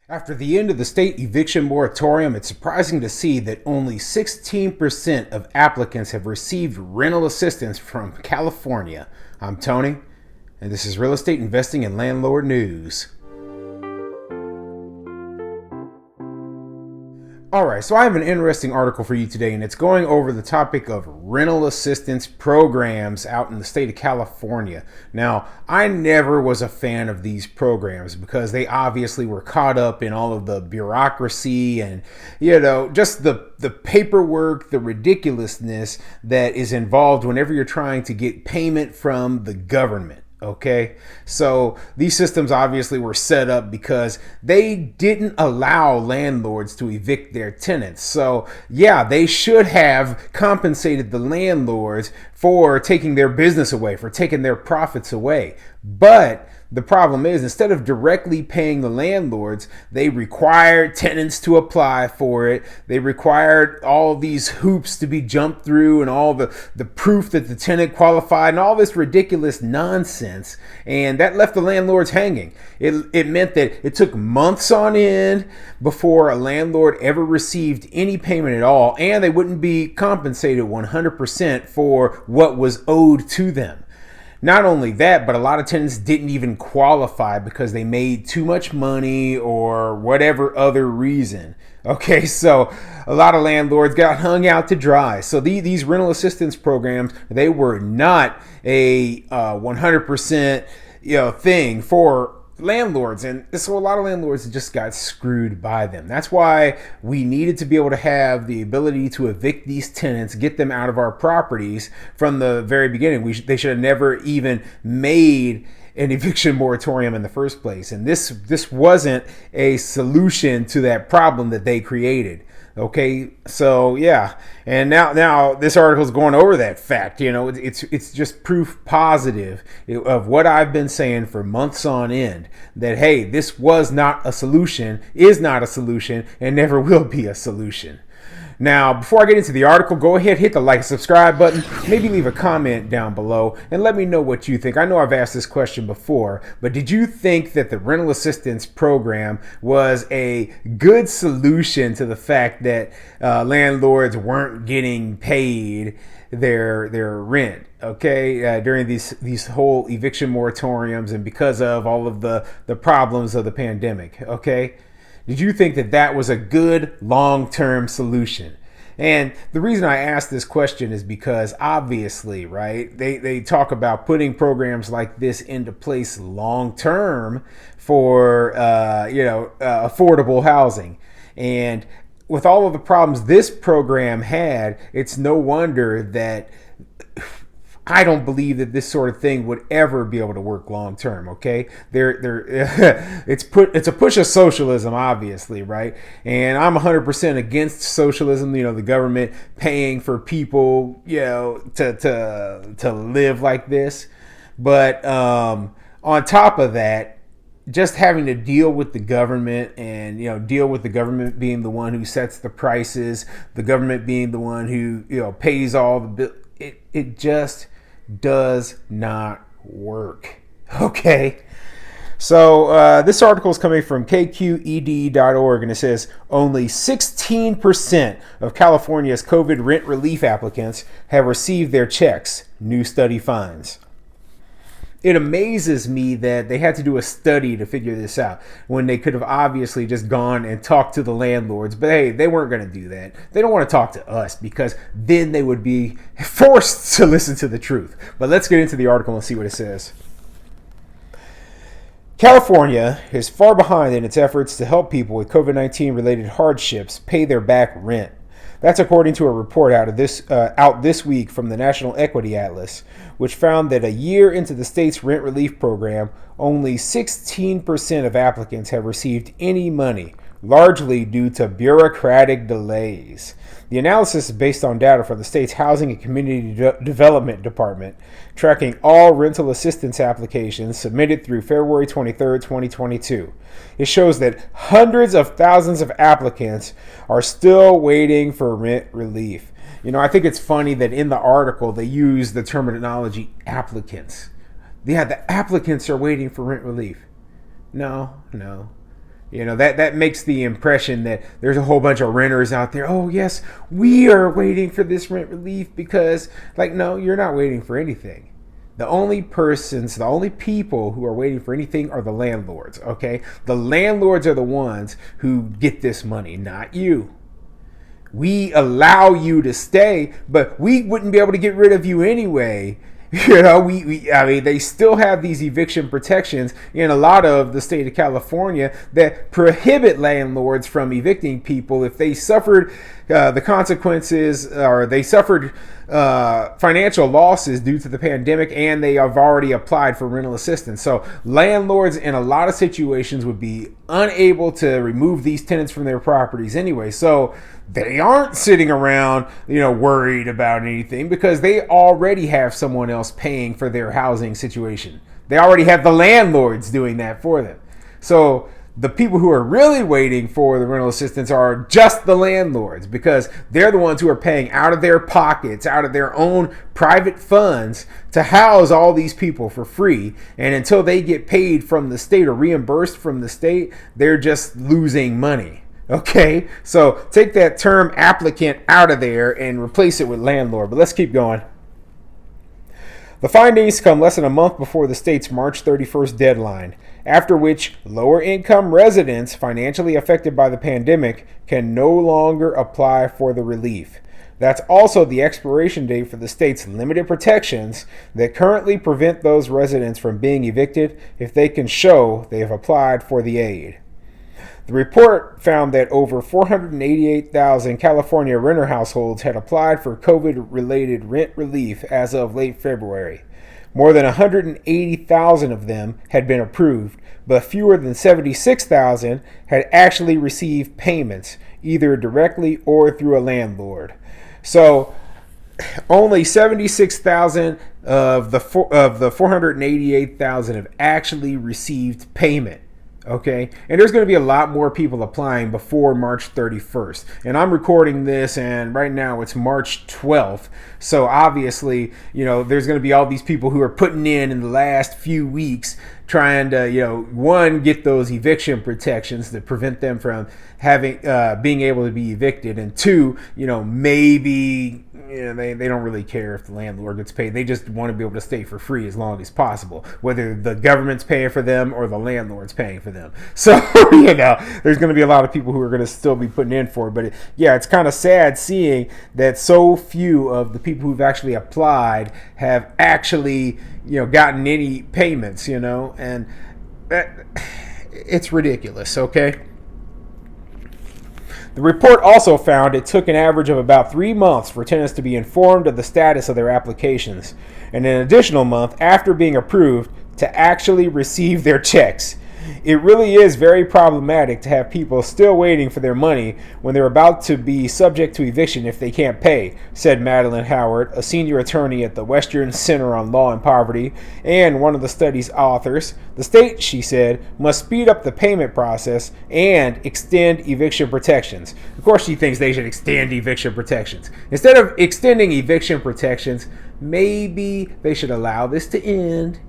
After the end of the state eviction moratorium, it's surprising to see that only 16% of applicants have received rental assistance from California. I'm Tony, and this is Real Estate Investing and Landlord News. Alright, so I have an interesting article for you today, and it's going over the topic of rental assistance programs out in the state of California. Now, I never was a fan of these programs because they obviously were caught up in all of the bureaucracy and, just the paperwork, the ridiculousness that is involved whenever you're trying to get payment from the government. Okay, so these systems obviously were set up because they didn't allow landlords to evict their tenants. So yeah, they should have compensated the landlords for taking their business away, for taking their profits away. But the problem is, instead of directly paying the landlords, they required tenants to apply for it. They required all these hoops to be jumped through and all the proof that the tenant qualified and all this ridiculous nonsense. And that left the landlords hanging. It meant that it took months on end before a landlord ever received any payment at all, and they wouldn't be compensated 100% for what was owed to them. Not only that, but a lot of tenants didn't even qualify because they made too much money or whatever other reason. Okay, so a lot of landlords got hung out to dry. So these rental assistance programs, they were not a 100% thing for landlords, and so a lot of landlords just got screwed by them. That's why we needed to be able to have the ability to evict these tenants, get them out of our properties from the very beginning. They should have never even made an eviction moratorium in the first place, and this wasn't a solution to that problem that they created. Okay, so yeah, and now this article is going over that fact. It's just proof positive of what I've been saying for months on end, that hey, this was not a solution, is not a solution, and never will be a solution. Now, before I get into the article, go ahead, hit the like and subscribe button, maybe leave a comment down below, and let me know what you think. I know I've asked this question before, but did you think that the rental assistance program was a good solution to the fact that landlords weren't getting paid their rent, okay, during these whole eviction moratoriums and because of all of the problems of the pandemic, okay? Did you think that that was a good long-term solution? And the reason I ask this question is because obviously, right, they talk about putting programs like this into place long-term for, affordable housing. And with all of the problems this program had, it's no wonder that I don't believe that this sort of thing would ever be able to work long term. Okay, it's a push of socialism, obviously, right? And I'm 100% against socialism. The government paying for people, to live like this. But on top of that, just having to deal with the government and deal with the government being the one who sets the prices, the government being the one who pays all the bill. It just does not work. Okay, so this article is coming from kqed.org, and it says only 16% of California's COVID rent relief applicants have received their checks, new study finds. It amazes me that they had to do a study to figure this out when they could have obviously just gone and talked to the landlords. But hey, they weren't going to do that. They don't want to talk to us because then they would be forced to listen to the truth. But let's get into the article and see what it says. California is far behind in its efforts to help people with COVID-19 related hardships pay their back rent. That's according to a report out this week from the National Equity Atlas, which found that a year into the state's rent relief program, only 16% of applicants have received any money, largely due to bureaucratic delays. The analysis is based on data from the state's Housing and Community Development Department, tracking all rental assistance applications submitted through February 23, 2022. It shows that hundreds of thousands of applicants are still waiting for rent relief. I think it's funny that in the article they use the terminology applicants. Yeah, the applicants are waiting for rent relief. No. That makes the impression that there's a whole bunch of renters out there. Oh yes, we are waiting for this rent relief because, like, no, you're not waiting for anything. The only people who are waiting for anything are the landlords, okay? The landlords are the ones who get this money, not you. We allow you to stay, but we wouldn't be able to get rid of you anyway. They still have these eviction protections in a lot of the state of California that prohibit landlords from evicting people if they suffered the consequences, or they suffered financial losses due to the pandemic, and they have already applied for rental assistance. So landlords in a lot of situations would be unable to remove these tenants from their properties anyway. So they aren't sitting around, worried about anything, because they already have someone else paying for their housing situation. They already have the landlords doing that for them. So the people who are really waiting for the rental assistance are just the landlords, because they're the ones who are paying out of their pockets, out of their own private funds, to house all these people for free. And until they get paid from the state or reimbursed from the state, they're just losing money. Okay, so take that term applicant out of there and replace it with landlord. But let's keep going. The findings come less than a month before the state's March 31st deadline, after which lower income residents financially affected by the pandemic can no longer apply for the relief. That's also the expiration date for the state's limited protections that currently prevent those residents from being evicted if they can show they have applied for the aid. The report found that over 488,000 California renter households had applied for COVID-related rent relief as of late February. More than 180,000 of them had been approved, but fewer than 76,000 had actually received payments, either directly or through a landlord. So only 76,000 of the 488,000 have actually received payment. Okay, and there's going to be a lot more people applying before March 31st. And I'm recording this, and right now it's March 12th. So obviously, there's going to be all these people who are putting in the last few weeks trying to, one, get those eviction protections that prevent them from having being able to be evicted, and two, maybe they don't really care if the landlord gets paid. They just want to be able to stay for free as long as possible, whether the government's paying for them or the landlord's paying for them. So there's going to be a lot of people who are going to still be putting in for it. But it's kind of sad seeing that so few of the people who've actually applied have actually gotten any payments, and it's ridiculous. Okay. The report also found it took an average of about 3 months for tenants to be informed of the status of their applications, and an additional month after being approved to actually receive their checks. It really is very problematic to have people still waiting for their money when they're about to be subject to eviction if they can't pay, said Madeline Howard, a senior attorney at the Western Center on Law and Poverty and one of the study's authors. The state, she said, must speed up the payment process and extend eviction protections. Of course, she thinks they should extend eviction protections. Instead of extending eviction protections, maybe they should allow this to end,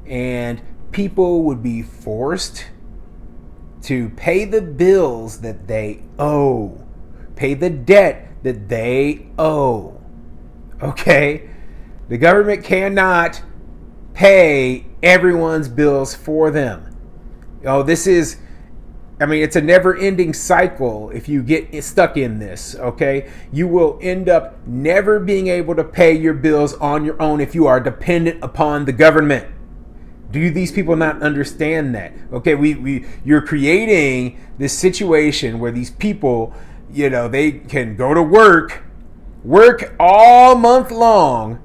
and people would be forced to pay the bills that they owe, pay the debt that they owe. Okay? The government cannot pay everyone's bills for them. It's a never-ending cycle if you get stuck in this, okay? You will end up never being able to pay your bills on your own if you are dependent upon the government. Do these people not understand that? Okay, you're creating this situation where these people, they can go to work all month long,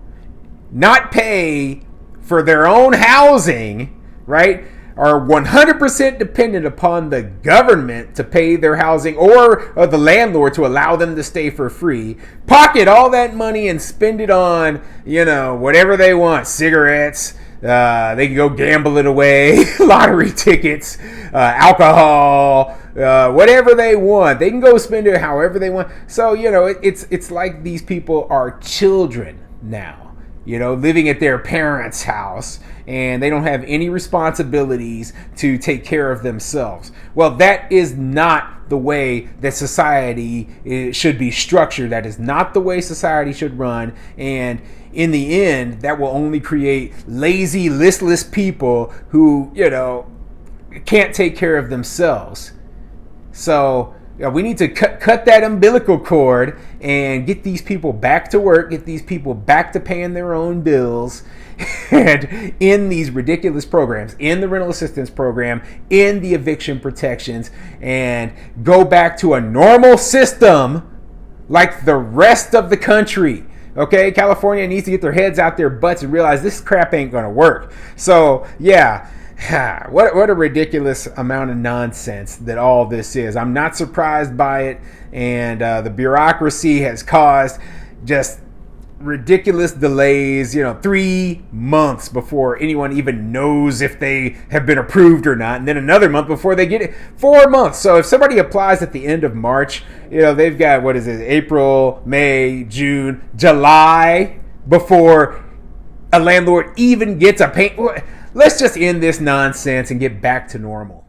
not pay for their own housing, right? Are 100% dependent upon the government to pay their housing, or the landlord to allow them to stay for free, pocket all that money and spend it on, whatever they want, cigarettes, they can go gamble it away, lottery tickets, alcohol, whatever they want. They can go spend it however they want. So, it's like these people are children now, living at their parents' house, and they don't have any responsibilities to take care of themselves. Well, that is not the way that society should be structured. That is not the way society should run. And in the end, that will only create lazy, listless people who, can't take care of themselves. So we need to cut that umbilical cord and get these people back to work, get these people back to paying their own bills, and in these ridiculous programs, in the rental assistance program, in the eviction protections, and go back to a normal system like the rest of the country. Okay, California needs to get their heads out their butts and realize this crap ain't gonna work. So yeah, what a ridiculous amount of nonsense that all this is. I'm not surprised by it, and the bureaucracy has caused just ridiculous delays, 3 months before anyone even knows if they have been approved or not, and then another month before they get it. 4 months. So if somebody applies at the end of March, they've got, April, May, June, July before a landlord even gets a payment. Let's just end this nonsense and get back to normal.